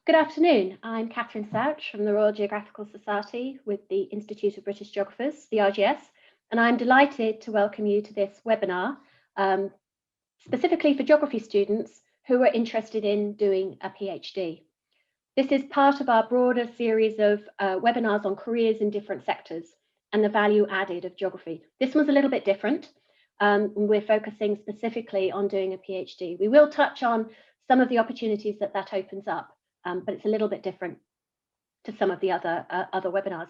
Good afternoon. I'm Catherine Souch from the Royal Geographical Society with the Institute of British Geographers, the RGS, and I'm delighted to welcome you to this webinar, specifically for geography students who are interested in doing a PhD. This is part of our broader series of webinars on careers in different sectors and the value added of geography. This one's a little bit different. We're focusing specifically on doing a PhD. We will touch on some of the opportunities that opens up, but it's a little bit different to some of the other webinars.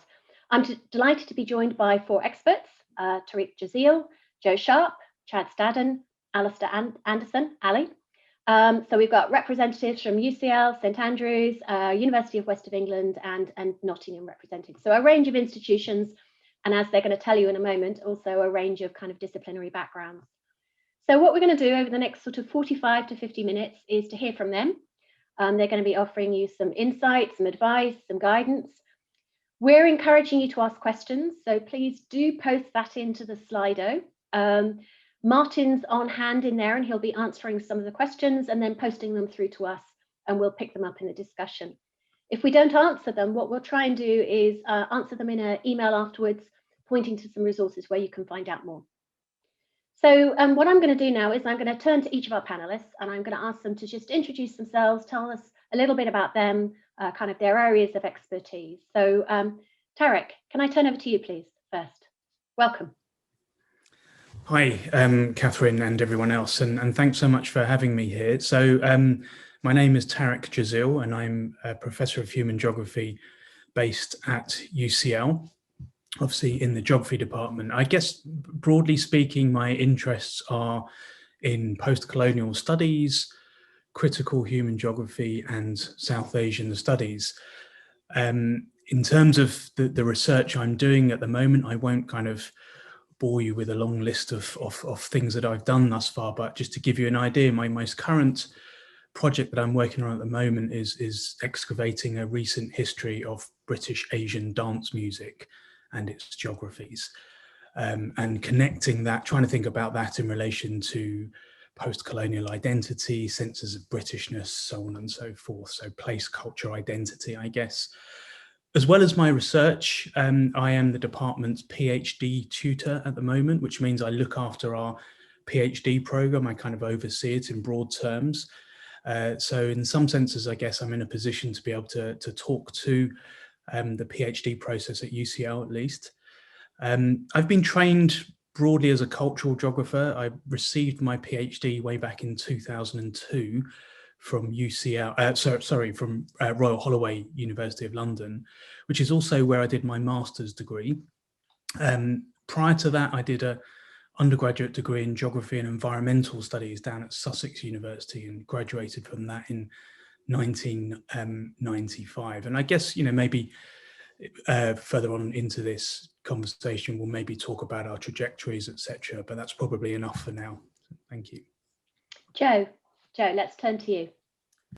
I'm delighted to be joined by four experts, Tariq Jazeel, Joe Sharp, Chad Stadden, Alistair Anderson, Ali. So we've got representatives from UCL, St Andrews, University of West of England and Nottingham representing. So a range of institutions, and as they're going to tell you in a moment, also a range of kind of disciplinary backgrounds. So what we're going to do over the next sort of 45 to 50 minutes is to hear from them. They're going to be offering you some insight, some advice, some guidance. We're encouraging you to ask questions, so please do post that into the Slido. Martin's on hand in there and he'll be answering some of the questions and then posting them through to us, and we'll pick them up in the discussion. If we don't answer them, what we'll try and do is answer them in an email afterwards, pointing to some resources where you can find out more. So what I'm going to do now is I'm going to turn to each of our panelists and I'm going to ask them to just introduce themselves, tell us a little bit about them, kind of their areas of expertise. So Tariq, can I turn over to you, please, first? Welcome. Hi, Catherine and everyone else, and thanks so much for having me here. So my name is Tariq Jazeel and I'm a Professor of Human Geography based at UCL. Obviously in the geography department. I guess broadly speaking, my interests are in post-colonial studies, critical human geography and South Asian studies. In terms of the research I'm doing at the moment, I won't kind of bore you with a long list of things that I've done thus far, but just to give you an idea, my most current project that I'm working on at the moment is excavating a recent history of British Asian dance music and its geographies, and connecting that, trying to think about that in relation to post-colonial identity, senses of Britishness, so on and so forth. So place, culture, identity, I guess. As well as my research, I am the department's PhD tutor at the moment, which means I look after our PhD program. I kind of oversee it in broad terms. So in some senses, I guess I'm in a position to be able to talk to the PhD process at UCL at least. I've been trained broadly as a cultural geographer. I received my PhD way back in 2002 from UCL, from Royal Holloway, University of London, which is also where I did my master's degree. Prior to that, I did an undergraduate degree in geography and environmental studies down at Sussex University and graduated from that in 1995. And I guess, you know, maybe further on into this conversation, we'll maybe talk about our trajectories, etc. But that's probably enough for now. Thank you. Joe, let's turn to you.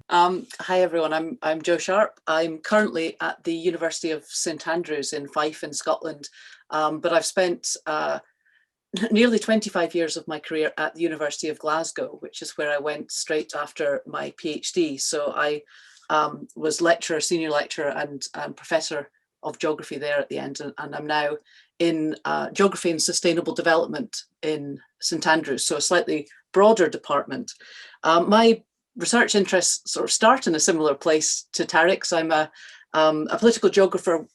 Hi everyone, I'm Joe Sharp. I'm currently at the University of St Andrews in Fife in Scotland, but I've spent nearly 25 years of my career at the University of Glasgow, which is where I went straight after my PhD. So I was lecturer, senior lecturer and professor of geography there at the end, and I'm now in geography and sustainable development in St Andrews, so a slightly broader department. My research interests sort of start in a similar place to Tariq's. I'm a political geographer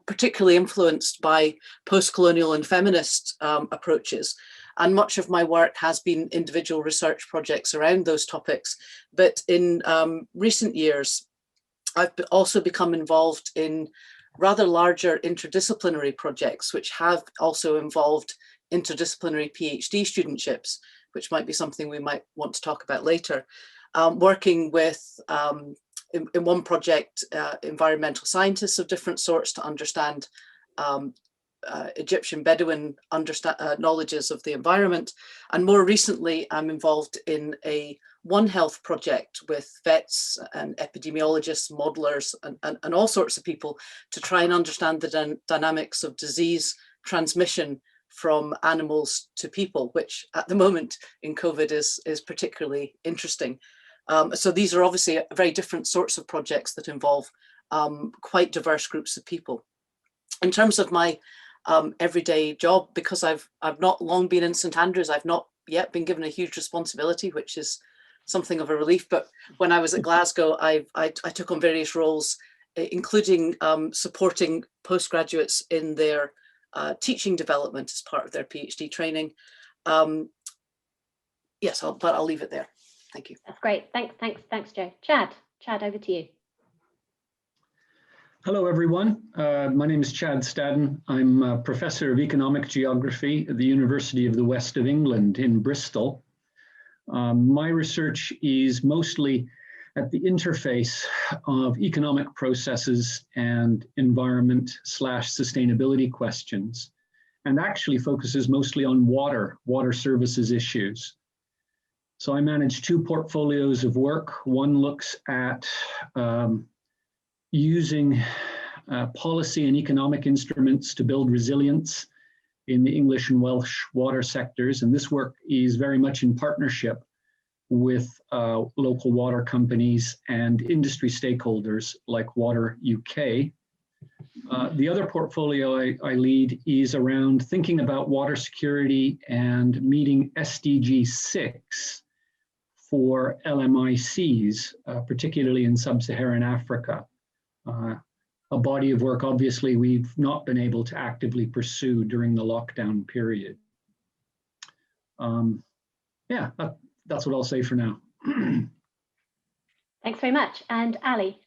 particularly influenced by post-colonial and feminist approaches. And much of my work has been individual research projects around those topics. But in recent years, I've also become involved in rather larger interdisciplinary projects, which have also involved interdisciplinary PhD studentships, which might be something we might want to talk about later. Working with, in one project, environmental scientists of different sorts to understand Egyptian Bedouin knowledges of the environment. And more recently, I'm involved in a One Health project with vets and epidemiologists, modelers, and all sorts of people to try and understand the dynamics of disease transmission from animals to people, which at the moment in COVID is particularly interesting. So these are obviously very different sorts of projects that involve quite diverse groups of people. In terms of my everyday job, because I've not long been in St Andrews, I've not yet been given a huge responsibility, which is something of a relief. But when I was at Glasgow, I took on various roles, including supporting postgraduates in their teaching development as part of their PhD training. Yes, but I'll leave it there. Thank you. That's great. Thanks, Joe. Chad, over to you. Hello, everyone. My name is Chad Stadden. I'm a professor of economic geography at the University of the West of England in Bristol. My research is mostly at the interface of economic processes and environment/sustainability questions, and actually focuses mostly on water services issues. So I manage two portfolios of work. One looks at using policy and economic instruments to build resilience in the English and Welsh water sectors. And this work is very much in partnership with local water companies and industry stakeholders like Water UK. The other portfolio I lead is around thinking about water security and meeting SDG 6 for LMICs, particularly in sub-Saharan Africa. A body of work, obviously, we've not been able to actively pursue during the lockdown period. Yeah, that's what I'll say for now. Thanks very much. And Ali.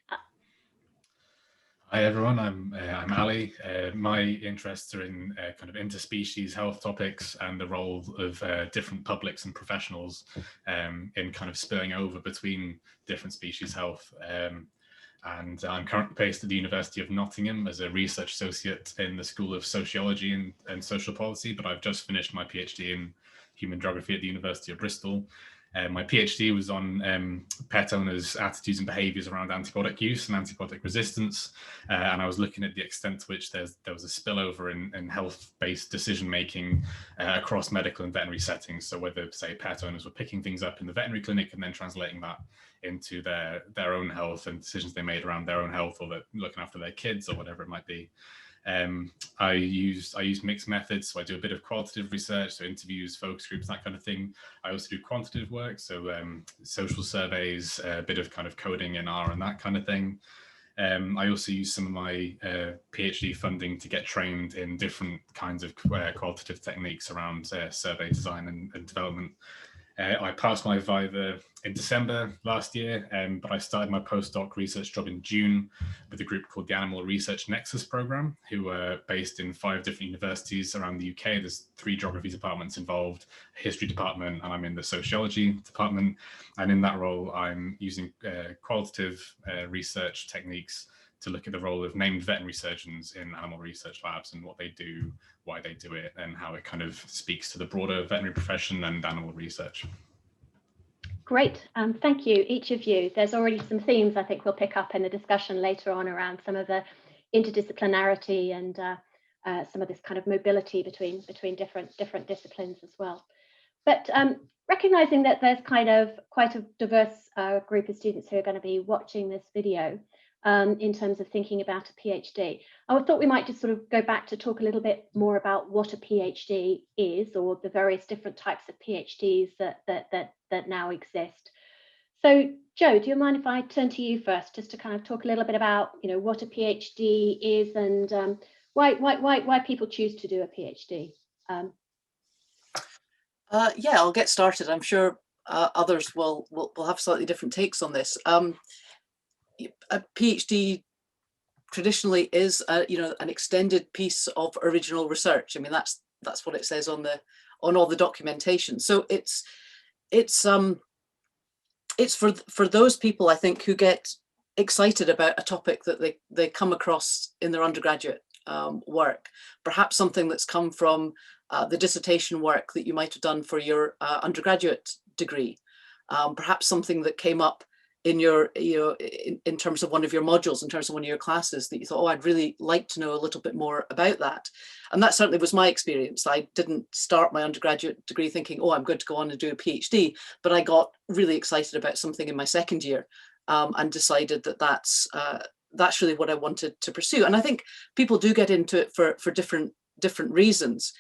Hi everyone, I'm Ali. My interests are in kind of interspecies health topics and the role of different publics and professionals in kind of spilling over between different species health. And I'm currently based at the University of Nottingham as a research associate in the School of Sociology and Social Policy, but I've just finished my PhD in human geography at the University of Bristol. My PhD was on pet owners' attitudes and behaviours around antibiotic use and antibiotic resistance, and I was looking at the extent to which there was a spillover in health-based decision-making across medical and veterinary settings. So whether, say, pet owners were picking things up in the veterinary clinic and then translating that into their own health and decisions they made around their own health, or looking after their kids or whatever it might be. I use mixed methods, so I do a bit of qualitative research, so interviews, focus groups, that kind of thing. I also do quantitative work, so social surveys, a bit of kind of coding in R and that kind of thing. I also use some of my PhD funding to get trained in different kinds of qualitative techniques around survey design and development. I passed my Viva in December last year, but I started my postdoc research job in June with a group called the Animal Research Nexus Programme, who are based in 5 different universities around the UK. There's 3 geography departments involved, a history department, and I'm in the sociology department. And in that role, I'm using qualitative research techniques to look at the role of named veterinary surgeons in animal research labs and what they do, why they do it, and how it kind of speaks to the broader veterinary profession and animal research. Great, thank you, each of you. There's already some themes I think we'll pick up in the discussion later on around some of the interdisciplinarity and some of this kind of mobility between different disciplines as well. But recognizing that there's kind of quite a diverse group of students who are going to be watching this video, in terms of thinking about a PhD. I thought we might just sort of go back to talk a little bit more about what a PhD is, or the various different types of PhDs that now exist. So, Joe, do you mind if I turn to you first, just to kind of talk a little bit about, you know, what a PhD is and why people choose to do a PhD? Yeah, I'll get started. I'm sure others will have slightly different takes on this. A PhD traditionally is, an extended piece of original research. I mean, that's what it says on all the documentation. So it's for those people, I think, who get excited about a topic that they come across in their undergraduate work, perhaps something that's come from the dissertation work that you might have done for your undergraduate degree, perhaps something that came up in your, in terms of one of your modules, in terms of one of your classes, that you thought, oh, I'd really like to know a little bit more about that. And that certainly was my experience. I didn't start my undergraduate degree thinking, oh, I'm going to go on and do a PhD, but I got really excited about something in my second year, and decided that that's really what I wanted to pursue. And I think people do get into it for different reasons,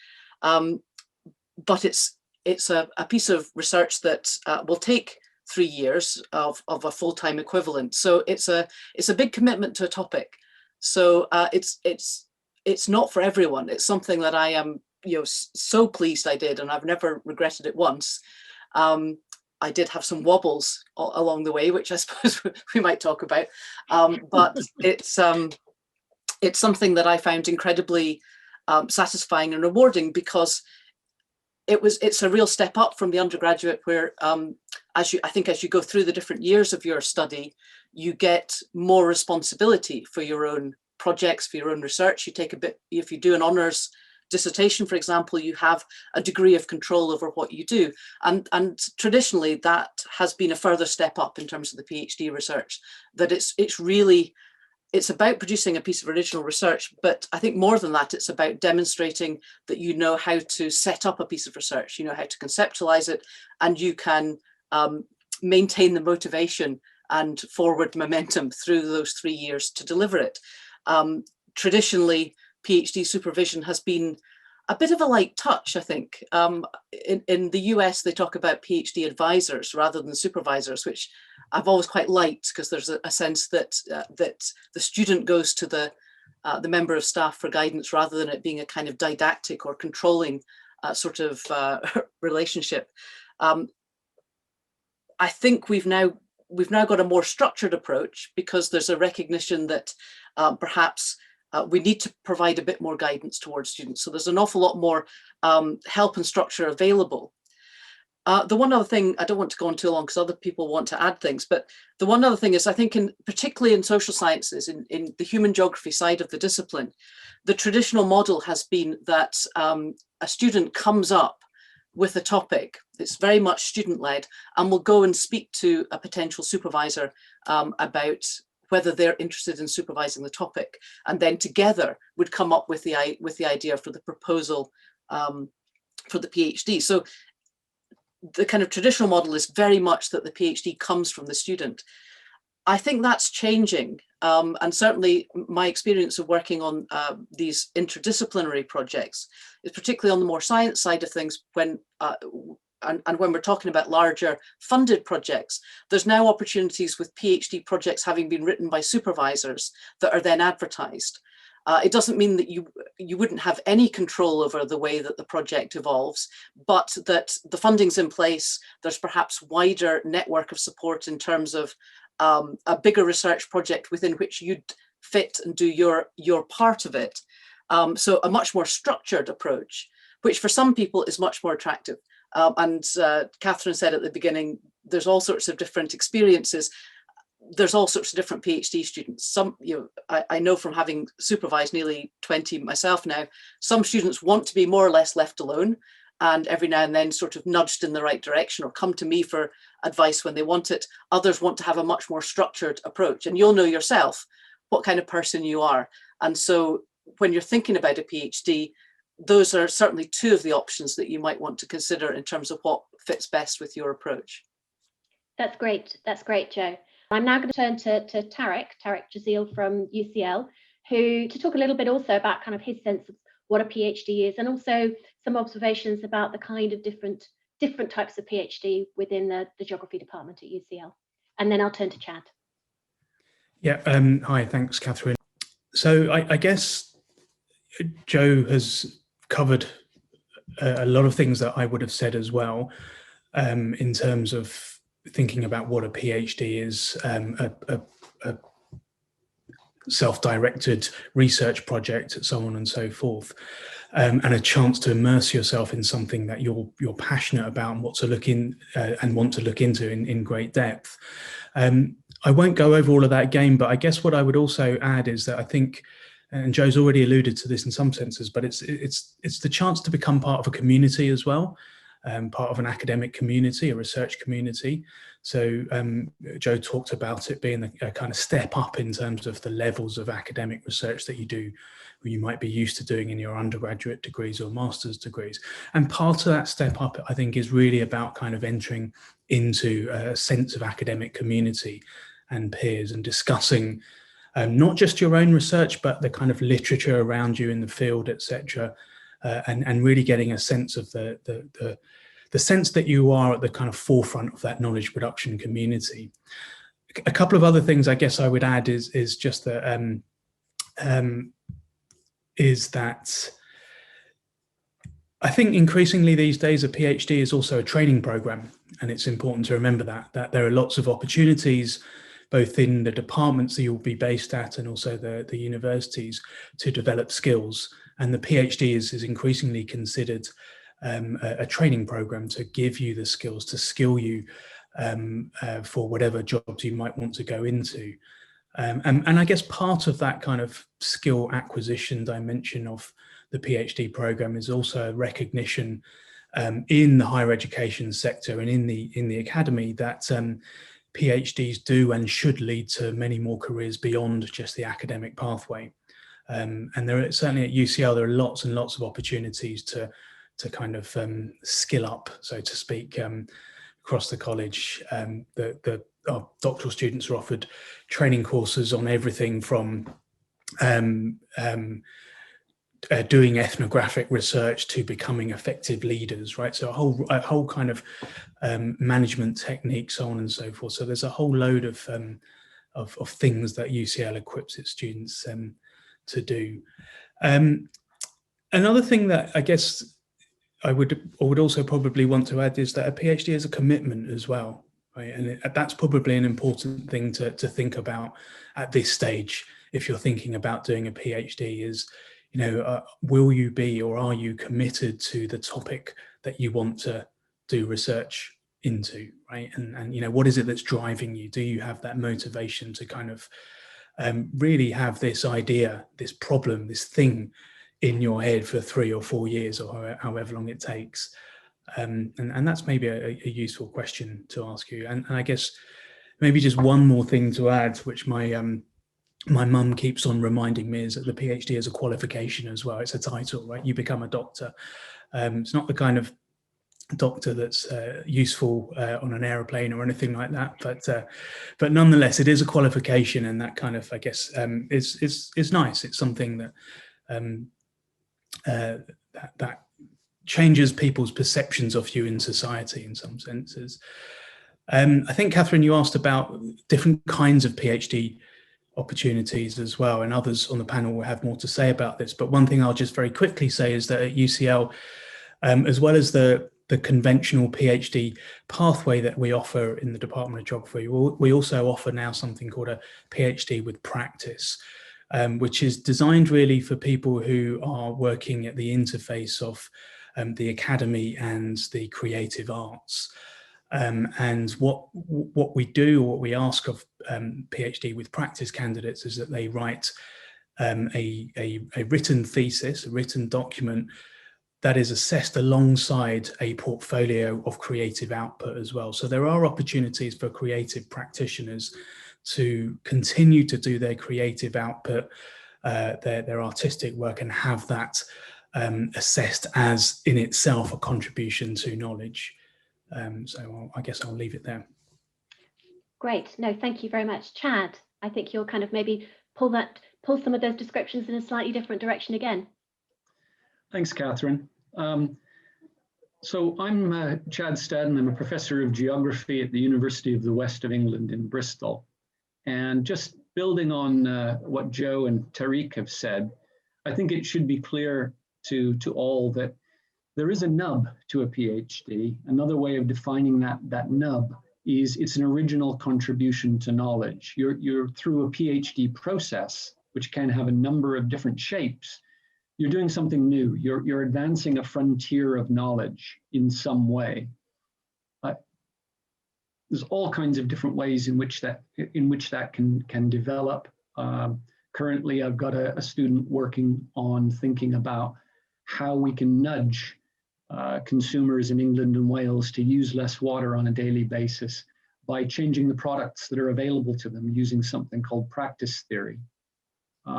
but it's a piece of research that will take 3 years of a full-time equivalent. So it's a big commitment to a topic. So it's not for everyone. It's something that I am so pleased I did, and I've never regretted it once. I did have some wobbles along the way, which I suppose we might talk about. But it's something that I found incredibly satisfying and rewarding, because it's a real step up from the undergraduate, where I think as you go through the different years of your study, you get more responsibility for your own projects, for your own research. You take a bit, if you do an honours dissertation, for example, you have a degree of control over what you do. And traditionally that has been a further step up in terms of the PhD research, that it's about producing a piece of original research, but I think more than that, it's about demonstrating that you know how to set up a piece of research, you know how to conceptualize it, and you can maintain the motivation and forward momentum through those 3 years to deliver it. Traditionally, PhD supervision has been a bit of a light touch, I think. In the US, they talk about PhD advisors rather than supervisors, which I've always quite liked, because there's a sense that the student goes to the member of staff for guidance, rather than it being a kind of didactic or controlling sort of relationship. I think we've now got a more structured approach, because there's a recognition that perhaps we need to provide a bit more guidance towards students. So there's an awful lot more help and structure available. The one other thing, I don't want to go on too long because other people want to add things, but the one other thing is, I think particularly in social sciences, in the human geography side of the discipline, the traditional model has been that a student comes up with a topic. It's very much student-led, and will go and speak to a potential supervisor about whether they're interested in supervising the topic, and then together would come up with the idea for the proposal for the PhD. So the kind of traditional model is very much that the PhD comes from the student. I think that's changing, and certainly my experience of working on these interdisciplinary projects is particularly on the more science side of things, when and when we're talking about larger funded projects, there's now opportunities with PhD projects having been written by supervisors that are then advertised. It doesn't mean that you wouldn't have any control over the way that the project evolves, but that the funding's in place. There's perhaps wider network of support in terms of a bigger research project within which you'd fit and do your part of it. So a much more structured approach, which for some people is much more attractive. And Catherine said at the beginning, there's all sorts of different experiences. There's all sorts of different PhD students. Some, I know from having supervised nearly 20 myself now, some students want to be more or less left alone, and every now and then sort of nudged in the right direction, or come to me for advice when they want it. Others want to have a much more structured approach, and you'll know yourself what kind of person you are. And so when you're thinking about a PhD, those are certainly two of the options that you might want to consider in terms of what fits best with your approach. That's great. That's great, Joe. I'm now going to turn to Tarek Jazil from UCL, to talk a little bit also about kind of his sense of what a PhD is, and also some observations about the kind of different types of PhD within the geography department at UCL. And then I'll turn to Chad. Yeah, hi, thanks, Catherine. So I guess Joe has covered a lot of things that I would have said as well, in terms of thinking about what a PhD is, a self-directed research project, so on and so forth, and a chance to immerse yourself in something that you're passionate about and want to look into in great depth. I won't go over all of that again, but I guess what I would also add is that I think, and Joe's already alluded to this in some senses, but it's the chance to become part of a community as well. part of an academic community, a research community. So Joe talked about it being a kind of step up in terms of the levels of academic research that you do, or you might be used to doing in your undergraduate degrees or master's degrees. And part of that step up, I think, is really about kind of entering into a sense of academic community and peers and discussing not just your own research, but the kind of literature around you in the field, etc., and really getting a sense of the sense that you are at the kind of forefront of that knowledge production community. A couple of other things I guess I would add is just that I think increasingly these days a PhD is also a training program, and it's important to remember that there are lots of opportunities both in the departments that you'll be based at and also the universities to develop skills. And the PhD is increasingly considered a training program to give you the skills, to skill you for whatever jobs you might want to go into. And I guess part of that kind of skill acquisition dimension of the PhD program is also a recognition in the higher education sector and in the academy that PhDs do and should lead to many more careers beyond just the academic pathway. And there are certainly at UCL, there are lots and lots of opportunities to kind of skill up, so to speak, across the college. Our doctoral students are offered training courses on everything from doing ethnographic research to becoming effective leaders, right? So a whole kind of management techniques, so on and so forth. So there's a whole load of things that UCL equips its students to do. Another thing that I guess I would also probably want to add is that a PhD is a commitment as well, right? And that's probably an important thing to think about at this stage if you're thinking about doing a PhD is, you know, will you be or are you committed to the topic that you want to do research into, right? And you know, what is it that's driving you? Do you have that motivation to kind of really have this idea, this problem, this thing in your head for 3 or 4 years or however long it takes? And that's maybe a useful question to ask you. And I guess maybe just one more thing to add, which my mum keeps on reminding me, is that the PhD is a qualification as well. It's a title, right? You become a doctor. It's not the kind of doctor that's useful on an aeroplane or anything like that, but nonetheless, it is a qualification, and that kind of, I guess, is nice. It's something that that changes people's perceptions of you in society in some senses. I think, Catherine, you asked about different kinds of PhD opportunities as well, and others on the panel will have more to say about this. But one thing I'll just very quickly say is that at UCL, as well as the conventional PhD pathway that we offer in the Department of Geography, we also offer now something called a PhD with practice, which is designed really for people who are working at the interface of the academy and the creative arts. And what we do, or what we ask of PhD with practice candidates, is that they write a written thesis, a written document that is assessed alongside a portfolio of creative output as well. So there are opportunities for creative practitioners to continue to do their creative output, their artistic work, and have that assessed as in itself a contribution to knowledge. So I guess I'll leave it there. Great. No, thank you very much. Chad, I think you'll kind of maybe pull some of those descriptions in a slightly different direction again. Thanks, Catherine. So I'm Chad Stadden. I'm a professor of geography at the University of the West of England in Bristol. And just building on what Joe and Tariq have said, I think it should be clear to all that there is a nub to a PhD. Another way of defining that nub is it's an original contribution to knowledge. You're through a PhD process, which can have a number of different shapes. You're doing something new. You're advancing a frontier of knowledge in some way. There's all kinds of different ways in which that can develop. Currently, I've got a student working on thinking about how we can nudge consumers in England and Wales to use less water on a daily basis by changing the products that are available to them using something called practice theory,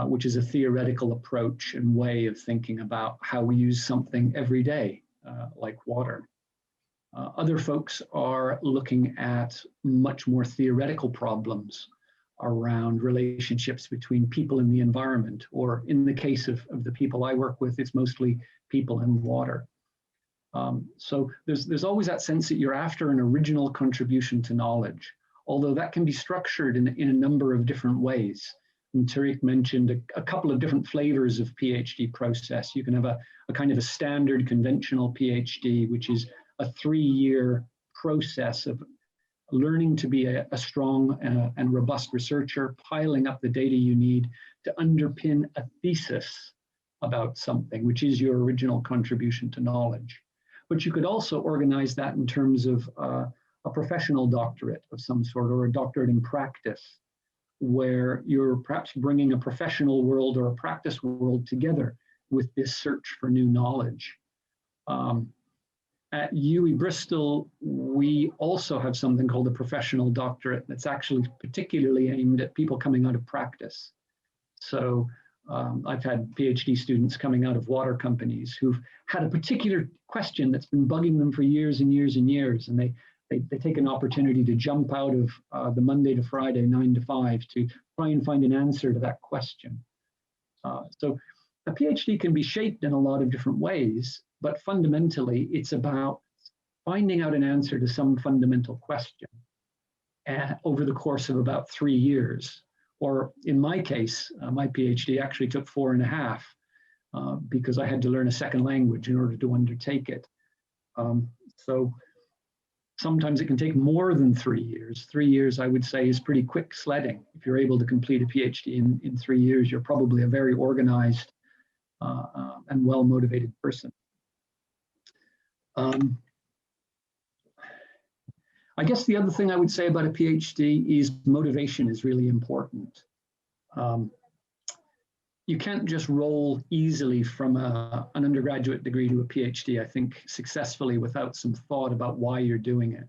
which is a theoretical approach and way of thinking about how we use something every day, like water. Other folks are looking at much more theoretical problems around relationships between people and the environment, or in the case of the people I work with, it's mostly people and water. So there's always that sense that you're after an original contribution to knowledge, although that can be structured in a number of different ways. And Tariq mentioned a couple of different flavors of PhD process. You can have a kind of a standard conventional PhD, which is a 3-year process of learning to be a strong and robust researcher, piling up the data you need to underpin a thesis about something, which is your original contribution to knowledge. But you could also organize that in terms of a professional doctorate of some sort, or a doctorate in practice, where you're perhaps bringing a professional world or a practice world together with this search for new knowledge. At UWE Bristol, we also have something called a professional doctorate that's actually particularly aimed at people coming out of practice. So I've had PhD students coming out of water companies who've had a particular question that's been bugging them for years and years and years, and they take an opportunity to jump out of the Monday to Friday, 9 to 5, to try and find an answer to that question. So a PhD can be shaped in a lot of different ways, but fundamentally it's about finding out an answer to some fundamental question over the course of about 3 years. Or in my case, my PhD actually took 4.5 because I had to learn a second language in order to undertake it. So sometimes it can take more than 3 years. 3 years, I would say, is pretty quick sledding. If you're able to complete a PhD in 3 years, you're probably a very organized and well-motivated person. I guess the other thing I would say about a PhD is motivation is really important. You can't just roll easily from an undergraduate degree to a PhD, I think, successfully without some thought about why you're doing it,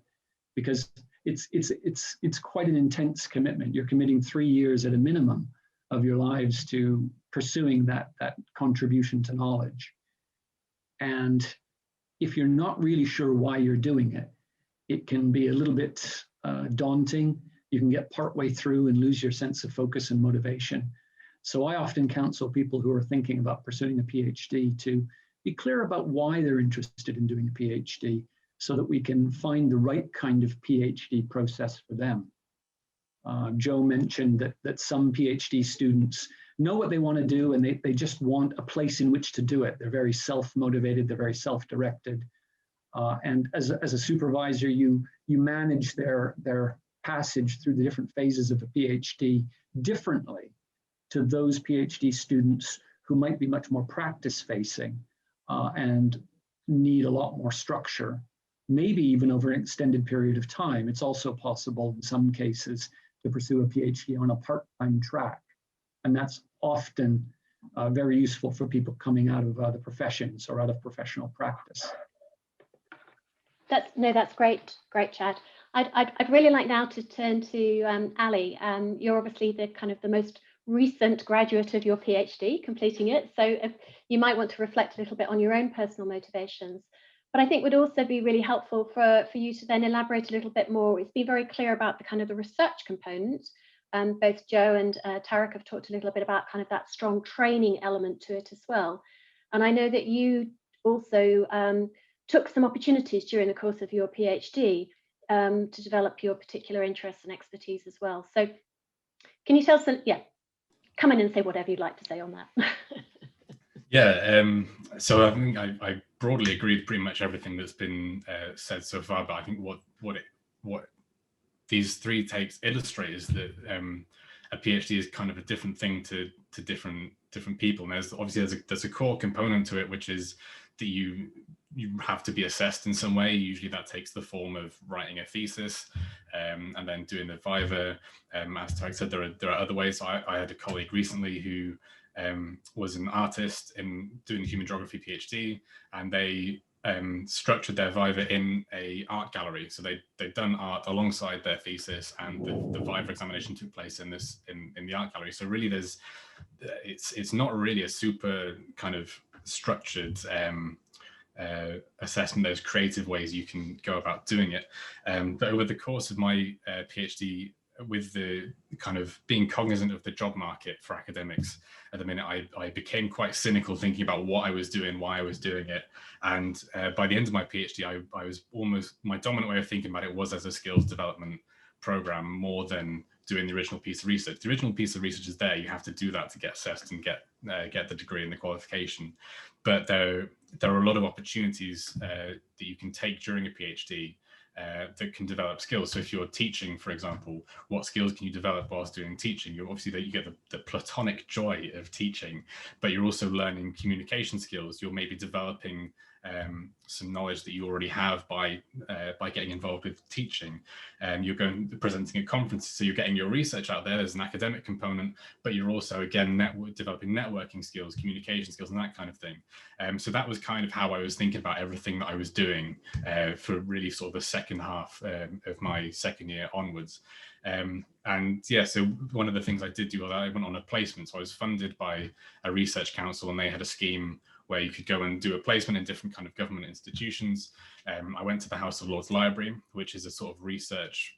because it's quite an intense commitment. You're committing 3 years at a minimum of your lives to pursuing that contribution to knowledge. And if you're not really sure why you're doing it, it can be a little bit daunting. You can get partway through and lose your sense of focus and motivation. So I often counsel people who are thinking about pursuing a PhD to be clear about why they're interested in doing a PhD, so that we can find the right kind of PhD process for them. Joe mentioned that some PhD students know what they want to do, and they just want a place in which to do it. They're very self-motivated, they're very self-directed. And as a supervisor, you manage their passage through the different phases of a PhD differently to those PhD students who might be much more practice-facing and need a lot more structure, maybe even over an extended period of time. It's also possible in some cases to pursue a PhD on a part-time track. And that's often very useful for people coming out of the professions or out of professional practice. That's great, Chad. I'd really like now to turn to Ali. You're obviously the most recent graduate of your PhD, completing it. So if you might want to reflect a little bit on your own personal motivations. But I think would also be really helpful for you to then elaborate a little bit more. It's been very clear about the research component. Both Joe and Tariq have talked a little bit about that strong training element to it as well. And I know that you also took some opportunities during the course of your PhD to develop your particular interests and expertise as well. So can you tell us, come in and say whatever you'd like to say on that. So I think I broadly agree with pretty much everything that's been said so far, but I think what these 3 takes illustrate is that a PhD is kind of a different thing to different people. And there's a core component to it, which is that you have to be assessed in some way. Usually that takes the form of writing a thesis and then doing the viva. As Tarek said, there are other ways. So I had a colleague recently who was an artist in doing a human geography PhD, and they structured their Viva in a art gallery. So they'd done art alongside their thesis, and the Viva examination took place in the art gallery. So really it's not really a super kind of structured assessment. There's creative ways you can go about doing it. But over the course of my PhD, with the kind of being cognizant of the job market for academics at the minute, I became quite cynical thinking about what I was doing, why I was doing it. And by the end of my PhD, I was almost, my dominant way of thinking about it was as a skills development program more than doing the original piece of research. The original piece of research is there. You have to do that to get assessed and get the degree and the qualification. But there are a lot of opportunities that you can take during a PhD that can develop skills. So if you're teaching, for example, what skills can you develop whilst doing teaching? You're obviously that you get the platonic joy of teaching, but you're also learning communication skills. You're maybe developing some knowledge that you already have by getting involved with teaching. You're presenting at conferences, so you're getting your research out there. There's an academic component, but you're also again developing networking skills, communication skills, and that kind of thing. So that was kind of how I was thinking about everything that I was doing for really sort of the second half of my second year onwards. And yeah, so one of the things I did do was I went on a placement. So I was funded by a research council, and they had a scheme where you could go and do a placement in different kind of government institutions. I went to the House of Lords Library, which is a sort of research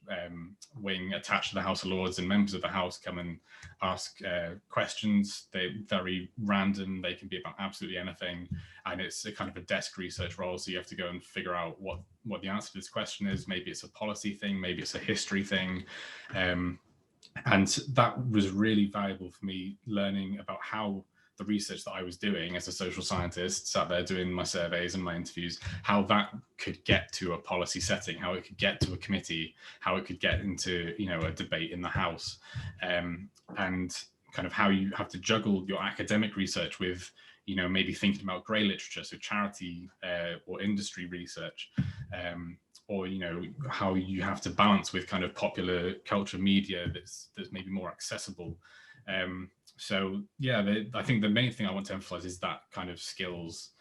wing attached to the House of Lords, and members of the House come and ask questions. They're very random. They can be about absolutely anything. And it's a kind of a desk research role. So you have to go and figure out what the answer to this question is. Maybe it's a policy thing, maybe it's a history thing. And that was really valuable for me, learning about how the research that I was doing as a social scientist, sat there doing my surveys and my interviews, how that could get to a policy setting, how it could get to a committee, how it could get into, you know, a debate in the House, and kind of how you have to juggle your academic research with, you know, maybe thinking about grey literature, so charity or industry research, or, you know, how you have to balance with kind of popular culture media that's maybe more accessible. So yeah, I think the main thing I want to emphasize is that kind of skills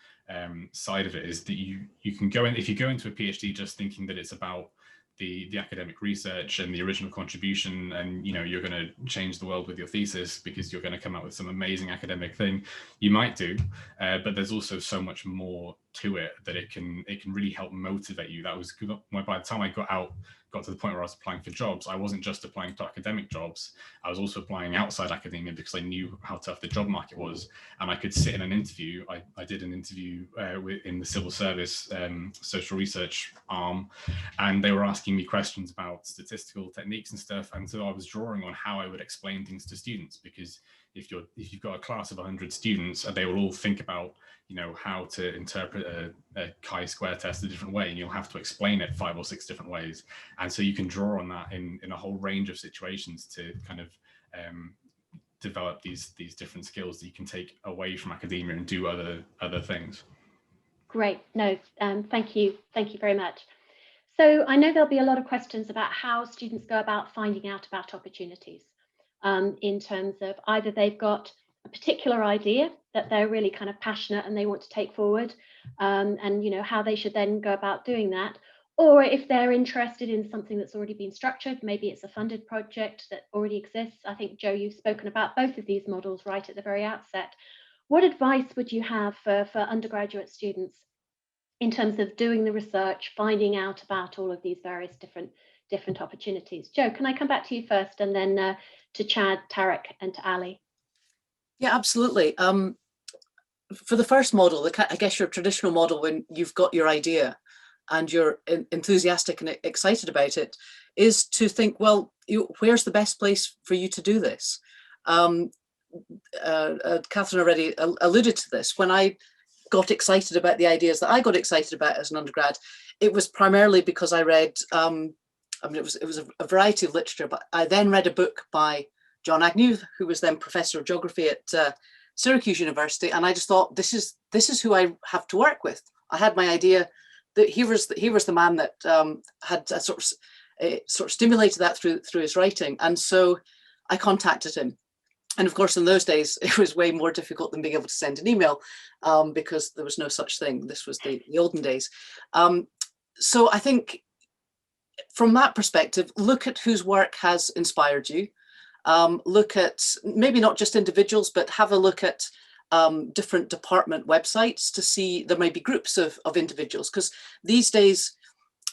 side of it, is that you can go in, if you go into a PhD just thinking that it's about the academic research and the original contribution, and, you know, you're going to change the world with your thesis because you're going to come out with some amazing academic thing, you might do, but there's also so much more to it that it can really help motivate you. That was by the time I got to the point where I was applying for jobs, I wasn't just applying to academic jobs, I was also applying outside academia because I knew how tough the job market was. And I could sit in an interview. I did an interview in the civil service social research arm, and they were asking me questions about statistical techniques and stuff. And so I was drawing on how I would explain things to students, because if you've got a class of 100 students, they will all think about, you know, how to interpret a chi-square test a different way, and you'll have to explain it 5 or 6 different ways. And so you can draw on that in a whole range of situations to kind of develop these different skills that you can take away from academia and do other things. Great. No, thank you very much. So I know there'll be a lot of questions about how students go about finding out about opportunities, in terms of either they've got a particular idea that they're really kind of passionate and they want to take forward, and, you know, how they should then go about doing that, or if they're interested in something that's already been structured, maybe it's a funded project that already exists. I think, Joe, you've spoken about both of these models right at the very outset. What advice would you have for undergraduate students in terms of doing the research, finding out about all of these various different opportunities? Joe, can I come back to you first, and then to Chad, Tarek, and to Ali? Yeah, absolutely. For the first model, I guess your traditional model, when you've got your idea and you're enthusiastic and excited about it, is to think, well, where's the best place for you to do this? Catherine already alluded to this. When I got excited about the ideas that I got excited about as an undergrad, it was primarily because I read, I mean, it was a variety of literature, but I then read a book by John Agnew, who was then professor of geography at Syracuse University, and I just thought, this is who I have to work with. I had my idea that he was the man that had sort of stimulated that through his writing, and so I contacted him. And of course, in those days, it was way more difficult than being able to send an email because there was no such thing. This was the olden days. So I think from that perspective, look at whose work has inspired you. Look at maybe not just individuals, but have a look at different department websites to see, there may be groups of individuals, because these days,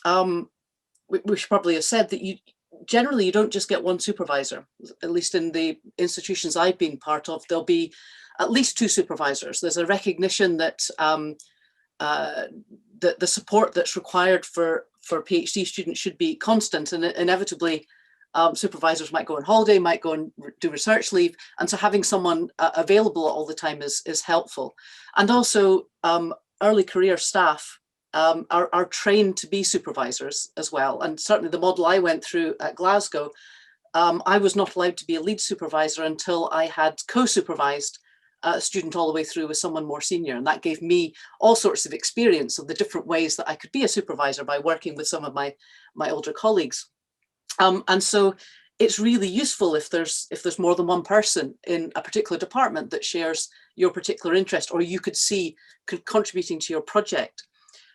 we should probably have said that generally you don't just get one supervisor. At least in the institutions I've been part of, there'll be at least 2 supervisors. There's a recognition that the support that's required for PhD students should be constant, and inevitably supervisors might go on holiday, might go and do research leave, and so having someone available all the time is helpful. And also early career staff are trained to be supervisors as well. And certainly the model I went through at Glasgow, I was not allowed to be a lead supervisor until I had co-supervised a student all the way through with someone more senior. And that gave me all sorts of experience of the different ways that I could be a supervisor by working with some of my older colleagues. And so it's really useful if there's more than one person in a particular department that shares your particular interest, or you could see contributing to your project.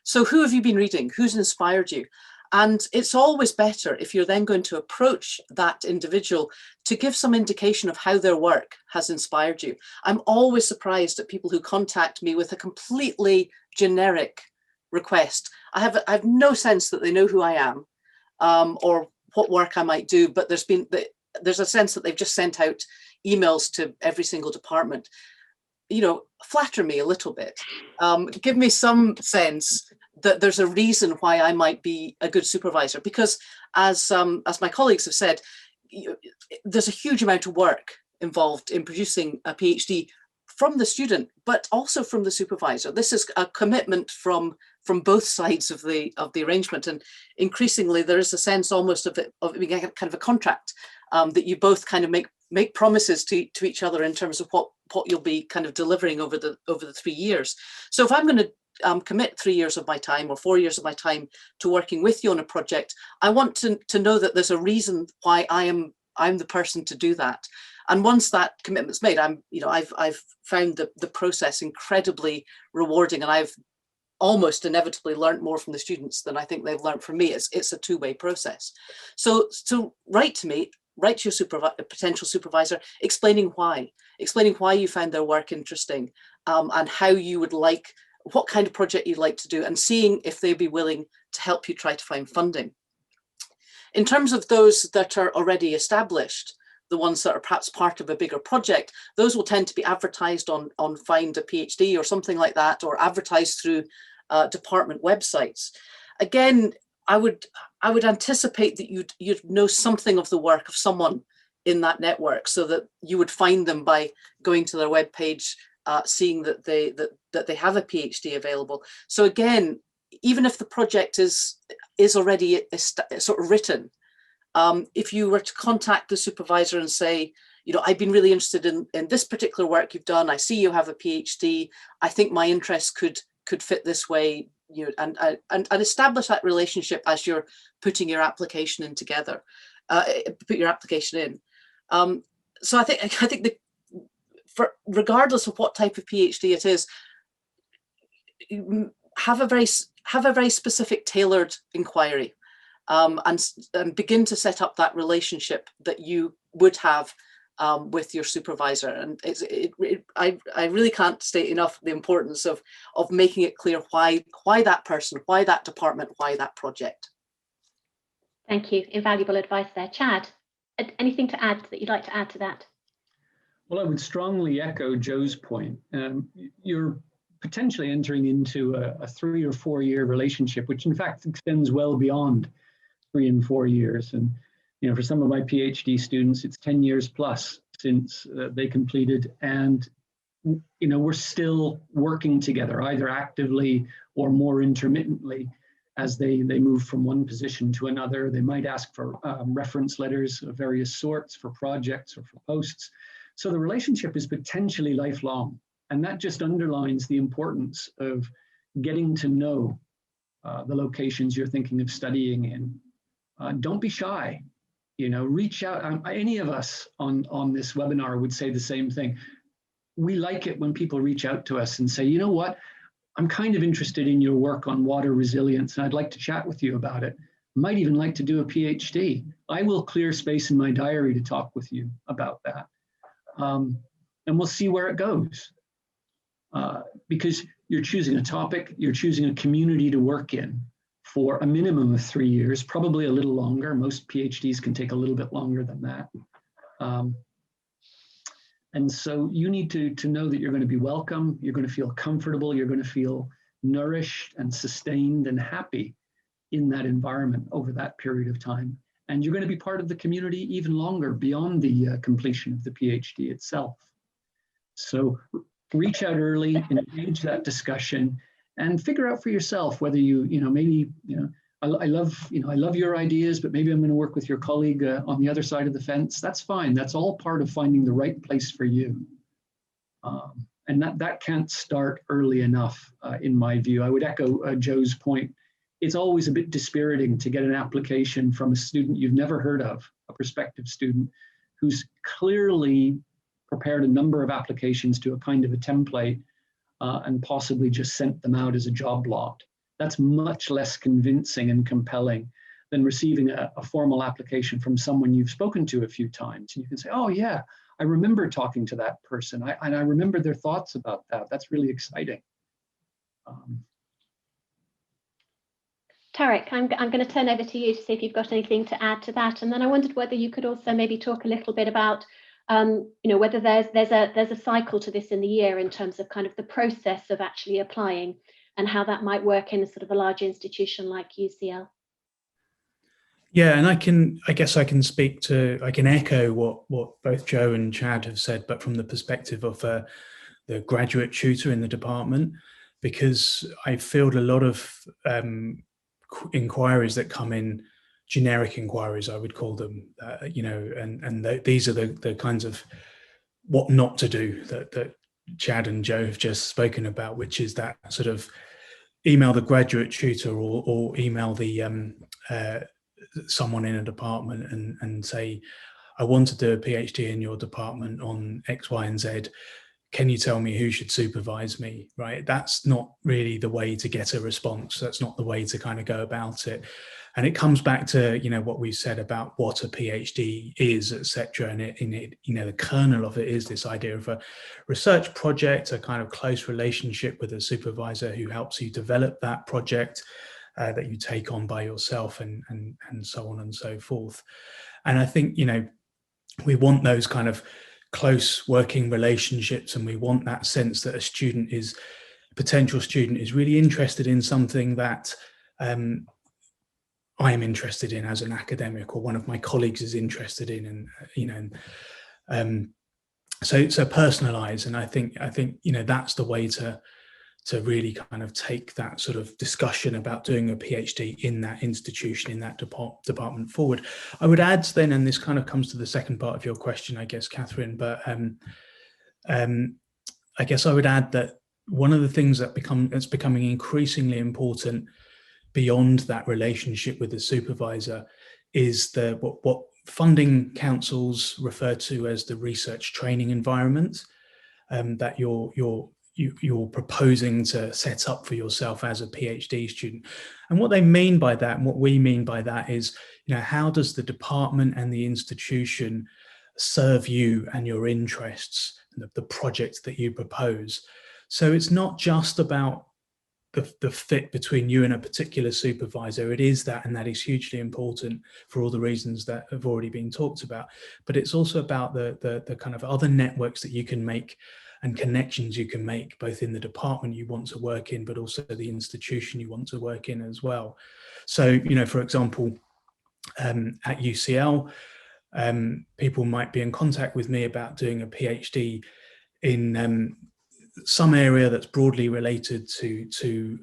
So who have you been reading? Who's inspired you? And it's always better if you're then going to approach that individual to give some indication of how their work has inspired you. I'm always surprised at people who contact me with a completely generic request. I have no sense that they know who I am or what work I might do, but there's a sense that they've just sent out emails to every single department. You know, flatter me a little bit. Give me some sense that there's a reason why I might be a good supervisor, because as my colleagues have said, there's a huge amount of work involved in producing a PhD from the student, but also from the supervisor. This is a commitment from both sides of the arrangement, and increasingly there is a sense almost of being kind of a contract that you both kind of make promises to each other in terms of what you'll be kind of delivering over the 3 years. So if I'm going to commit 3 years of my time or 4 years of my time to working with you on a project, I want to know that there's a reason why I'm the person to do that. And once that commitment's made, I've found the process incredibly rewarding, and I've almost inevitably learned more from the students than I think they've learned from me. It's a two-way process. So write to me, write to your potential supervisor, explaining why you found their work interesting, and how you would like, what kind of project you'd like to do, and seeing if they'd be willing to help you try to find funding. In terms of those that are already established, the ones that are perhaps part of a bigger project, those will tend to be advertised on Find a PhD or something like that, or advertised through department websites. Again, I would anticipate that you'd know something of the work of someone in that network, so that you would find them by going to their webpage, seeing that they have a PhD available. So again, even if the project is already sort of written, if you were to contact the supervisor and say, I've been really interested in this particular work you've done. I see you have a PhD. I think my interests could fit this way, and establish that relationship as you're putting your application in together. Put your application in. So I think regardless of what type of PhD it is, have a very specific, tailored inquiry. And begin to set up that relationship that you would have with your supervisor. And I really can't state enough the importance of making it clear why that person, why that department, why that project. Thank you. Invaluable advice there. Chad, anything to add that you'd like to add to that? Well, I would strongly echo Joe's point. You're potentially entering into a 3 or 4 year relationship, which in fact extends well beyond 3 and 4 years. And for some of my PhD students, it's 10 years plus since they completed, and we're still working together, either actively or more intermittently, as they move from one position to another. They might ask for reference letters of various sorts for projects or for posts. So the relationship is potentially lifelong, and that just underlines the importance of getting to know the locations you're thinking of studying in. Don't be shy. reach out. Any of us on this webinar would say the same thing. We like it when people reach out to us and say, you know what, I'm kind of interested in your work on water resilience, and I'd like to chat with you about it. Might even like to do a PhD. I will clear space in my diary to talk with you about that. And we'll see where it goes. Because you're choosing a topic, you're choosing a community to work in for a minimum of 3 years, probably a little longer. Most PhDs can take a little bit longer than that. And so you need to know that you're going to be welcome, you're going to feel comfortable, you're going to feel nourished and sustained and happy in that environment over that period of time. And you're going to be part of the community even longer beyond the completion of the PhD itself. So reach out early, engage that discussion, and figure out for yourself whether I love your ideas, but maybe I'm going to work with your colleague on the other side of the fence. That's fine. That's all part of finding the right place for you. And that can't start early enough, in my view. I would echo Joe's point. It's always a bit dispiriting to get an application from a student you've never heard of, a prospective student, who's clearly prepared a number of applications to a kind of a template and possibly just sent them out as a job lot. That's much less convincing and compelling than receiving a formal application from someone you've spoken to a few times. And you can say, oh yeah, I remember talking to that person, and I remember their thoughts about that. That's really exciting. Tarek, I'm going to turn over to you to see if you've got anything to add to that. And then I wondered whether you could also maybe talk a little bit about whether there's a cycle to this in the year in terms of kind of the process of actually applying and how that might work in a sort of a large institution like UCL. Yeah, and I can echo what both Joe and Chad have said, but from the perspective of the graduate tutor in the department, because I field a lot of inquiries that come in, generic inquiries, I would call them, these are the kinds of what not to do that Chad and Joe have just spoken about, which is that sort of email the graduate tutor or email the someone in a department and say, I want to do a PhD in your department on X, Y, and Z. Can you tell me who should supervise me, right? That's not really the way to get a response. That's not the way to kind of go about it. And it comes back to, what we said about what a PhD is, etc. And the kernel of it is this idea of a research project, a kind of close relationship with a supervisor who helps you develop that project that you take on by yourself and so on and so forth. And I think, we want those kind of close working relationships, and we want that sense that a potential student is really interested in something that I am interested in as an academic, or one of my colleagues is interested in, and so personalize. And I think that's the way to really kind of take that sort of discussion about doing a PhD in that institution, in that department forward. I would add then, and this kind of comes to the second part of your question, I guess, Catherine, but I guess I would add that one of the things that's becoming increasingly important beyond that relationship with the supervisor is what funding councils refer to as the research training environment that you're proposing to set up for yourself as a PhD student. And what they mean by that, and what we mean by that, is, how does the department and the institution serve you and your interests, and the projects that you propose? So it's not just about the fit between you and a particular supervisor. It is that, and that is hugely important for all the reasons that have already been talked about. But it's also about the kind of other networks that you can make and connections you can make, both in the department you want to work in, but also the institution you want to work in as well. So, for example, at UCL, people might be in contact with me about doing a PhD in some area that's broadly related to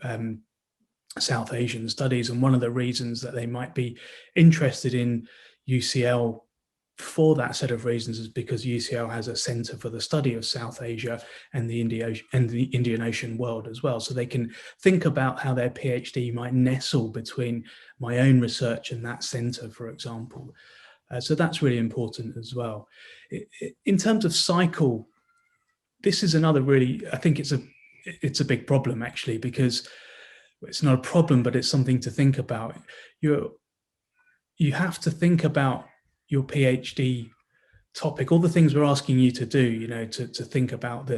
South Asian studies. And one of the reasons that they might be interested in UCL for that set of reasons is because UCL has a centre for the study of South Asia and the Indian Ocean world as well. So they can think about how their PhD might nestle between my own research and that centre, for example. So that's really important as well. In terms of cycle, this is another really, I think it's a big problem actually, because it's not a problem, but it's something to think about. You have to think about your PhD topic, all the things we're asking you to do, to think about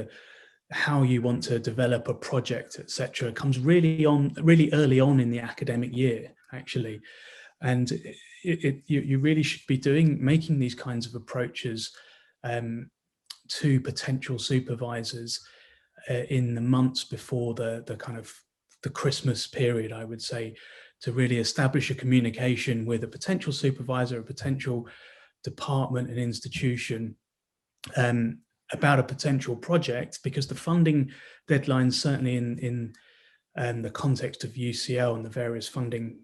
how you want to develop a project, etc. comes really early on in the academic year, actually. And you really should be making these kinds of approaches to potential supervisors in the months before the kind of the Christmas period, I would say, to really establish a communication with a potential supervisor, a potential department and institution about a potential project, because the funding deadlines, certainly in the context of UCL and the various funding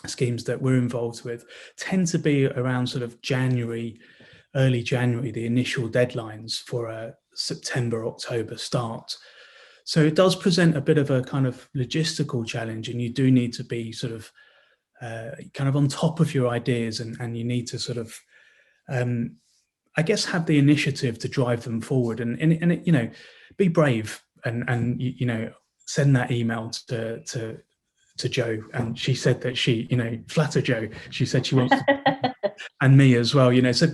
schemes that we're involved with, tend to be around sort of early January, the initial deadlines for a September, October start. So it does present a bit of a kind of logistical challenge, and you do need to be sort of kind of on top of your ideas, and you need to sort of, I guess, have the initiative to drive them forward, and be brave, and send that email to Jo, and she said that she, flatter Jo. She said she wants to, and me as well, So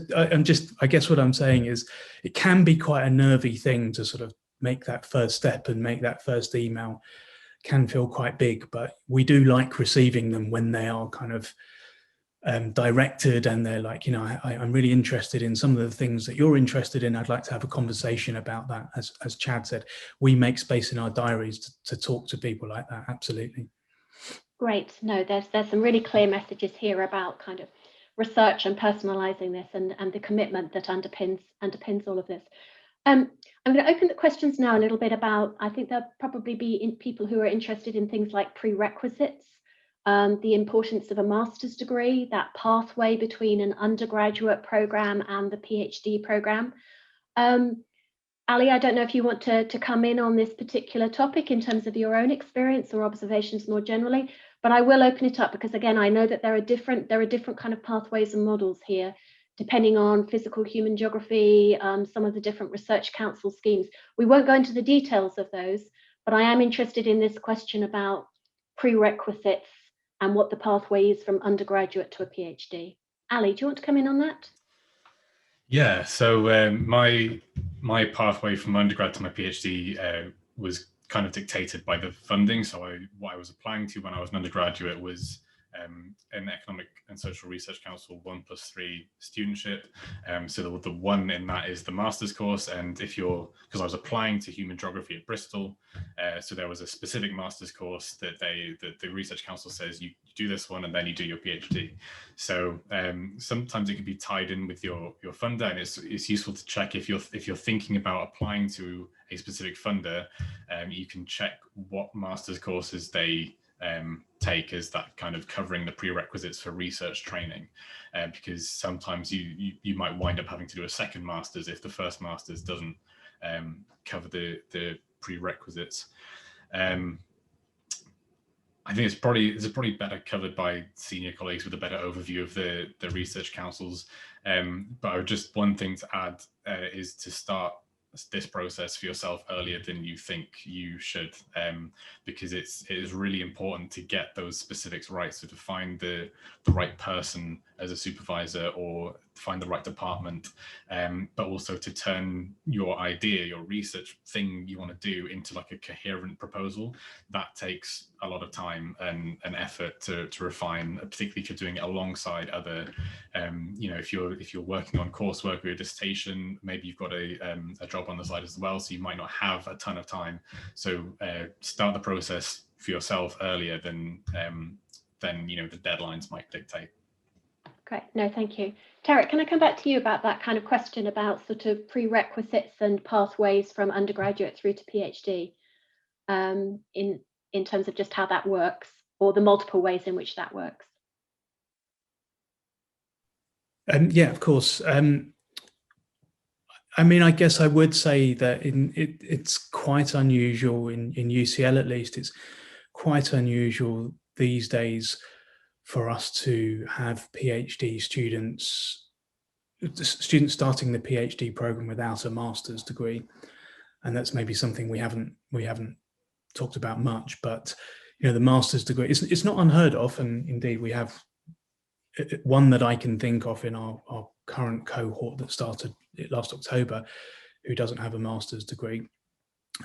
I guess what I'm saying is, it can be quite a nervy thing to sort of make that first step and make that first email. Can feel quite big, but we do like receiving them when they are kind of directed, and they're like, I'm really interested in some of the things that you're interested in. I'd like to have a conversation about that. As Chad said, we make space in our diaries to talk to people like that. Absolutely. Great. No, there's some really clear messages here about kind of research and personalizing this, and the commitment that underpins all of this. I'm going to open the questions now a little bit about, I think there'll probably be people who are interested in things like prerequisites, the importance of a master's degree, that pathway between an undergraduate program and the PhD program. Ali, I don't know if you want to come in on this particular topic in terms of your own experience or observations more generally, but I will open it up because, again, I know that there are different kind of pathways and models here, depending on physical human geography, some of the different research council schemes. We won't go into the details of those, but I am interested in this question about prerequisites and what the pathway is from undergraduate to a PhD. Ali, do you want to come in on that? Yeah, so my pathway from undergrad to my PhD was kind of dictated by the funding. So what I was applying to when I was an undergraduate was an Economic and Social Research Council 1+3 studentship. So the one in that is the master's course, and because I was applying to human geography at Bristol, so there was a specific master's course that the Research Council says you do this one and then you do your PhD. So sometimes it can be tied in with your funder, and it's useful to check if you're thinking about applying to a specific funder, you can check what master's courses they take as that kind of covering the prerequisites for research training, because sometimes you might wind up having to do a second master's if the first master's doesn't cover the prerequisites. I think it's probably better covered by senior colleagues with a better overview of the research councils. But just one thing to add is to start this process for yourself earlier than you think you should, because it is really important to get those specifics right. So to find the right person as a supervisor, or find the right department, but also to turn your idea, your research thing you want to do, into like a coherent proposal. That takes a lot of time and effort to refine, particularly if you're doing it alongside other, if you're working on coursework or your dissertation, maybe you've got a job on the side as well, so you might not have a ton of time. So start the process for yourself earlier than the deadlines might dictate. Great. No, thank you. Tarek, can I come back to you about that kind of question about sort of prerequisites and pathways from undergraduate through to PhD, in terms of just how that works, or the multiple ways in which that works? Yeah, of course. I mean, I guess I would say that it's quite unusual in UCL, at least. It's quite unusual these days for us to have PhD students starting the PhD program without a master's degree. And that's maybe something we haven't talked about much, but the master's degree, it's not unheard of. And indeed, we have one that I can think of in our current cohort that started last October, who doesn't have a master's degree,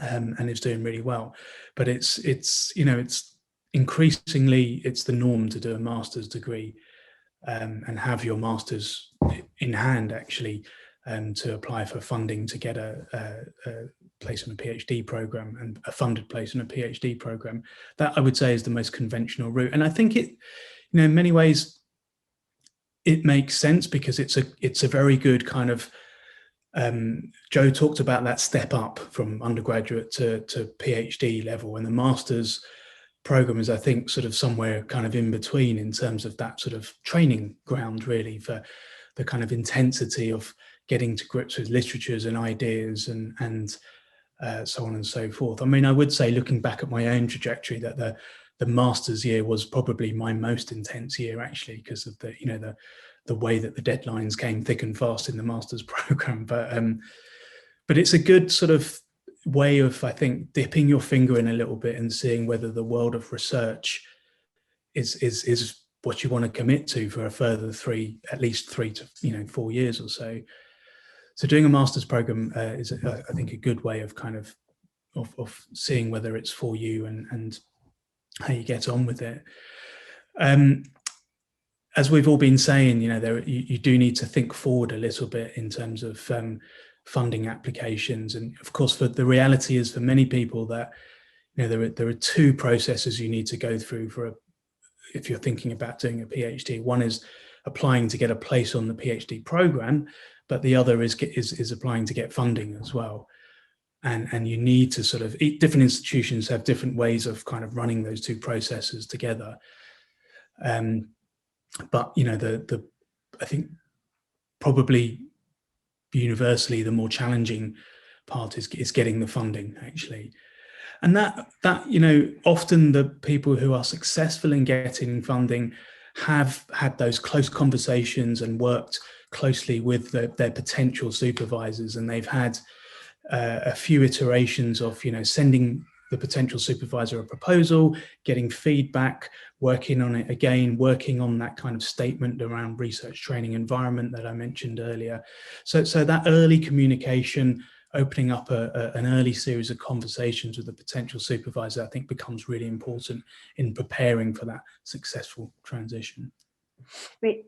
and is doing really well. But it's increasingly it's the norm to do a master's degree, and have your master's in hand actually, to apply for funding to get a place in a PhD program, and a funded place in a PhD program. That, I would say, is the most conventional route. And I think it, in many ways, it makes sense, because it's a very good kind of, Joe talked about that step up from undergraduate to PhD level, and the master's program is, I think, sort of somewhere kind of in between in terms of that sort of training ground, really, for the kind of intensity of getting to grips with literatures and ideas and so on and so forth. I mean, I would say, looking back at my own trajectory, that the master's year was probably my most intense year, actually, because of the way that the deadlines came thick and fast in the master's program. But it's a good sort of way of, I think, dipping your finger in a little bit and seeing whether the world of research is what you want to commit to for a further at least 3 to 4 years or so. So doing a master's program is, I think, a good way of kind of seeing whether it's for you and how you get on with it. As we've all been saying, you do need to think forward a little bit in terms of funding applications. And of course, the reality is, for many people, that there are 2 processes you need to go through if you're thinking about doing a PhD. One is applying to get a place on the PhD program, but the other is applying to get funding as well. And you need to sort of, different institutions have different ways of kind of running those 2 processes together. But I think probably universally the more challenging part is getting the funding, actually. And that often the people who are successful in getting funding have had those close conversations and worked closely with their potential supervisors, and they've had a few iterations of sending the potential supervisor a proposal, getting feedback, working on it again, working on that kind of statement around research training environment that I mentioned earlier. So that early communication, opening up an early series of conversations with the potential supervisor, I think, becomes really important in preparing for that successful transition.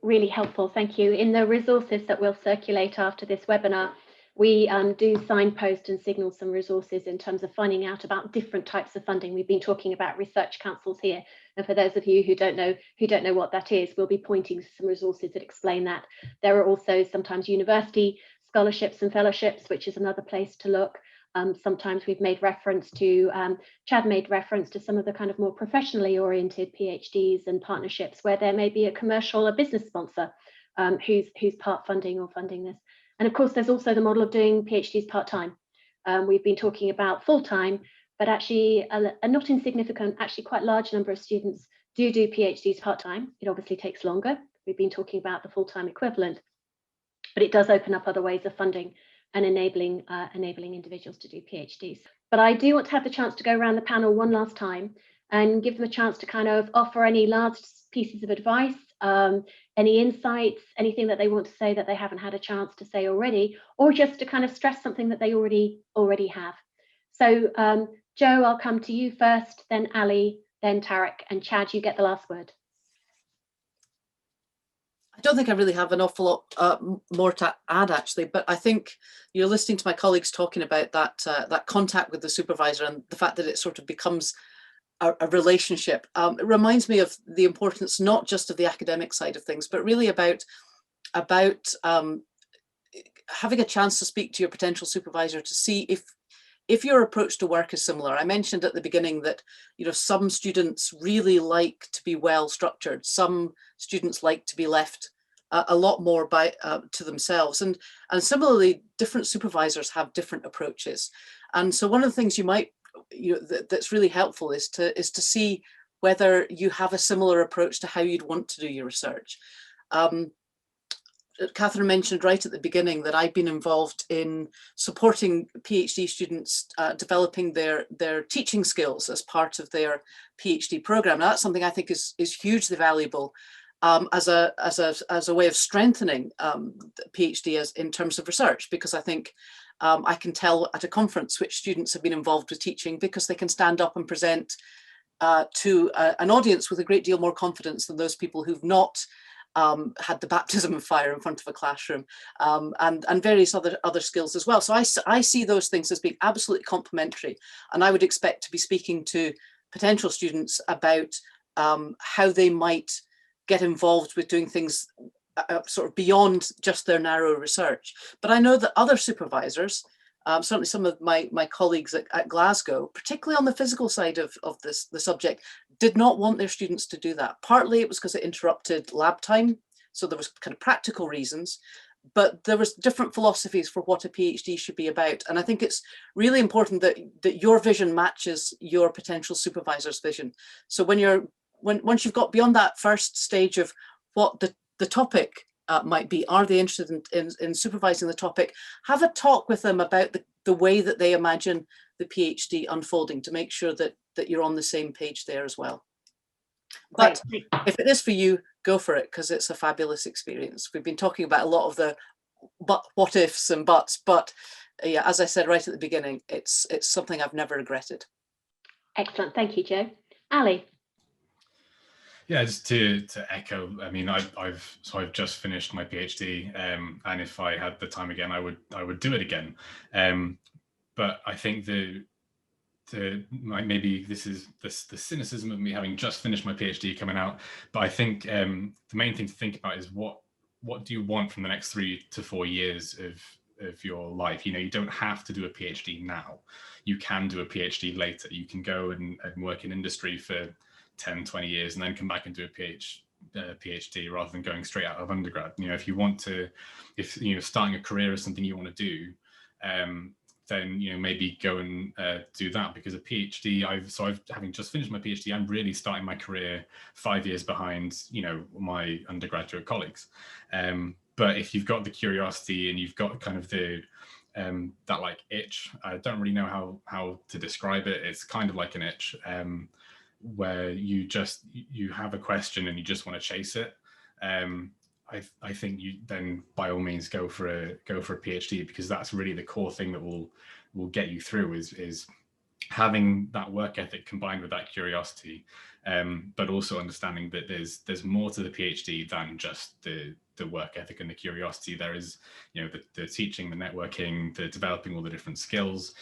Really helpful, thank you. In the resources that we'll circulate after this webinar, we do signpost and signal some resources in terms of finding out about different types of funding. We've been talking about research councils here, and for those of you who don't know what that is, we'll be pointing to some resources that explain that. There are also sometimes university scholarships and fellowships, which is another place to look. Sometimes we've made reference to, Chad made reference to some of the kind of more professionally oriented PhDs and partnerships where there may be a commercial, a business sponsor who's part funding or funding this. And of course, there's also the model of doing PhDs part-time. We've been talking about full-time, but actually a not insignificant, actually quite large number of students do PhDs part-time. It obviously takes longer. We've been talking about the full-time equivalent, but it does open up other ways of funding and enabling individuals to do PhDs. But I do want to have the chance to go around the panel one last time and give them a chance to kind of offer any last pieces of advice, any insights, anything that they want to say that they haven't had a chance to say already, or just to kind of stress something that they already have. So Joe, I'll come to you first, then Ali, then Tarek, and Chad, you get the last word. I don't think I really have an awful lot more to add, actually, but I think you're listening to my colleagues talking about that contact with the supervisor and the fact that it sort of becomes a relationship. It reminds me of the importance not just of the academic side of things, but really about having a chance to speak to your potential supervisor to see if your approach to work is similar. I mentioned at the beginning that some students really like to be well structured. Some students like to be left a lot more to themselves, and similarly, different supervisors have different approaches. And so one of the things you might that's really helpful is to see whether you have a similar approach to how you'd want to do your research. Catherine mentioned right at the beginning that I've been involved in supporting PhD students developing their teaching skills as part of their PhD program. Now, that's something I think is hugely valuable as a way of strengthening the PhD in terms of research, because I think I can tell at a conference which students have been involved with teaching, because they can stand up and present to an audience with a great deal more confidence than those people who've not had the baptism of fire in front of a classroom, and various other skills as well. So I see those things as being absolutely complementary, and I would expect to be speaking to potential students about how they might get involved with doing things sort of beyond just their narrow research. But I know that other supervisors, certainly some of my colleagues at Glasgow, particularly on the physical side of the subject, did not want their students to do that. Partly it was because it interrupted lab time, so there was kind of practical reasons, but there was different philosophies for what a PhD should be about. And I think it's really important that your vision matches your potential supervisor's vision. So once you've got beyond that first stage of what the topic might be, are they interested in supervising the topic, have a talk with them about the way that they imagine the PhD unfolding, to make sure that you're on the same page there as well. But if it is for you, go for it, because it's a fabulous experience. We've been talking about a lot of the what ifs and buts, but yeah, as I said right at the beginning, it's something I've never regretted. Excellent, thank you, Jo. Ali. Yeah, just to echo, I mean, I've just finished my PhD, and if I had the time again, I would do it again. But I think maybe this is the cynicism of me having just finished my PhD coming out. But I think the main thing to think about is what do you want from the next 3 to 4 years of your life. You know, you don't have to do a PhD now. You can do a PhD later. You can go and work in industry for 10, 20 years and then come back and do a PhD rather than going straight out of undergrad. You know, if starting a career is something you want to do, then maybe go and do that, because a PhD, having just finished my PhD, I'm really starting my career 5 years behind my undergraduate colleagues. But if you've got the curiosity and you've got kind of that like itch, I don't really know how to describe it. It's kind of like an itch where you have a question and you just want to chase it. I think you then by all means go for a PhD, because that's really the core thing that will get you through is having that work ethic combined with that curiosity, but also understanding that there's more to the PhD than just the work ethic and the curiosity. There is the teaching, the networking, the developing all the different skills.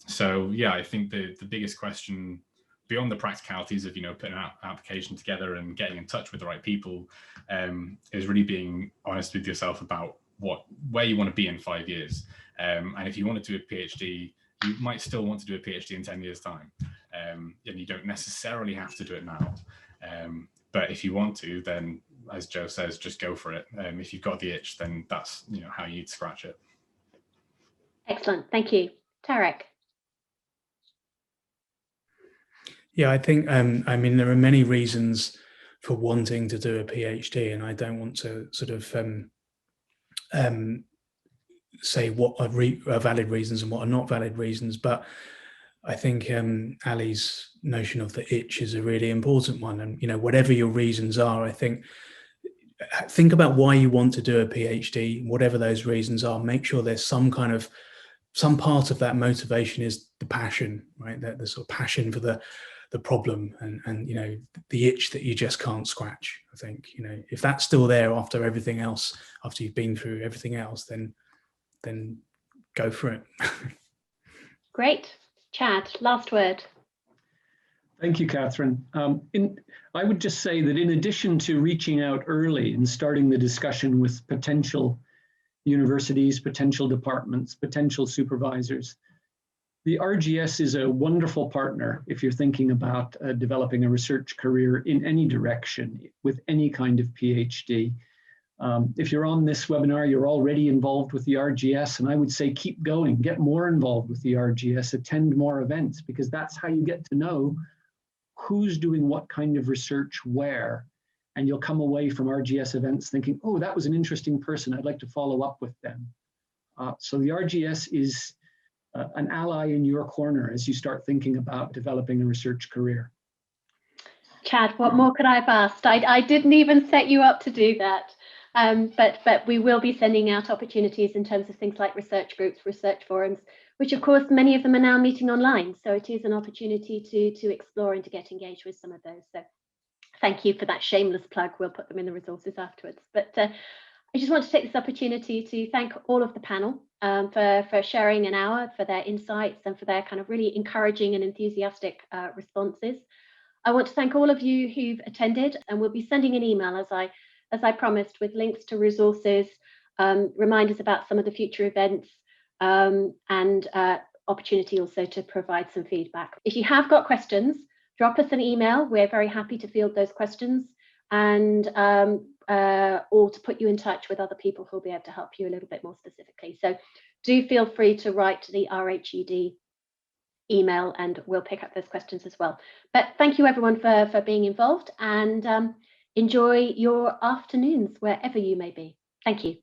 So yeah, I think the biggest question, beyond the practicalities of putting an application together and getting in touch with the right people, is really being honest with yourself about where you want to be in 5 years. And if you want to do a PhD, you might still want to do a PhD in 10 years time, and you don't necessarily have to do it now. But if you want to, then as Jo says, just go for it. If you've got the itch, then that's how you need to scratch it. Excellent, thank you. Tarek. Yeah, I think, I mean, there are many reasons for wanting to do a PhD, and I don't want to sort of say what are valid reasons and what are not valid reasons, but I think Ali's notion of the itch is a really important one. And, whatever your reasons are, I think about why you want to do a PhD, whatever those reasons are. Make sure there's some part of that motivation is the passion, right? The sort of passion for the problem and the itch that you just can't scratch. I think if that's still there after everything else, after you've been through everything else, then go for it. Great. Chad, last word. Thank you, Catherine. I would just say that in addition to reaching out early and starting the discussion with potential universities, potential departments, potential supervisors, the RGS is a wonderful partner if you're thinking about developing a research career in any direction with any kind of PhD. If you're on this webinar, you're already involved with the RGS, and I would say keep going, get more involved with the RGS, attend more events, because that's how you get to know who's doing what kind of research where, and you'll come away from RGS events thinking, oh, that was an interesting person, I'd like to follow up with them. So the RGS is an ally in your corner as you start thinking about developing a research career. Chad, what more could I have asked? I didn't even set you up to do that. But we will be sending out opportunities in terms of things like research groups, research forums, which of course many of them are now meeting online. So it is an opportunity to explore and to get engaged with some of those. So thank you for that shameless plug. We'll put them in the resources afterwards. But I just want to take this opportunity to thank all of the panel for sharing an hour, for their insights and for their kind of really encouraging and enthusiastic responses. I want to thank all of you who've attended, and we'll be sending an email as I promised, with links to resources, reminders about some of the future events, and opportunity also to provide some feedback. If you have got questions, drop us an email. We're very happy to field those questions, and or to put you in touch with other people who'll be able to help you a little bit more specifically. So do feel free to write to the RHED email and we'll pick up those questions as well. But thank you everyone for being involved, and enjoy your afternoons wherever you may be. Thank you.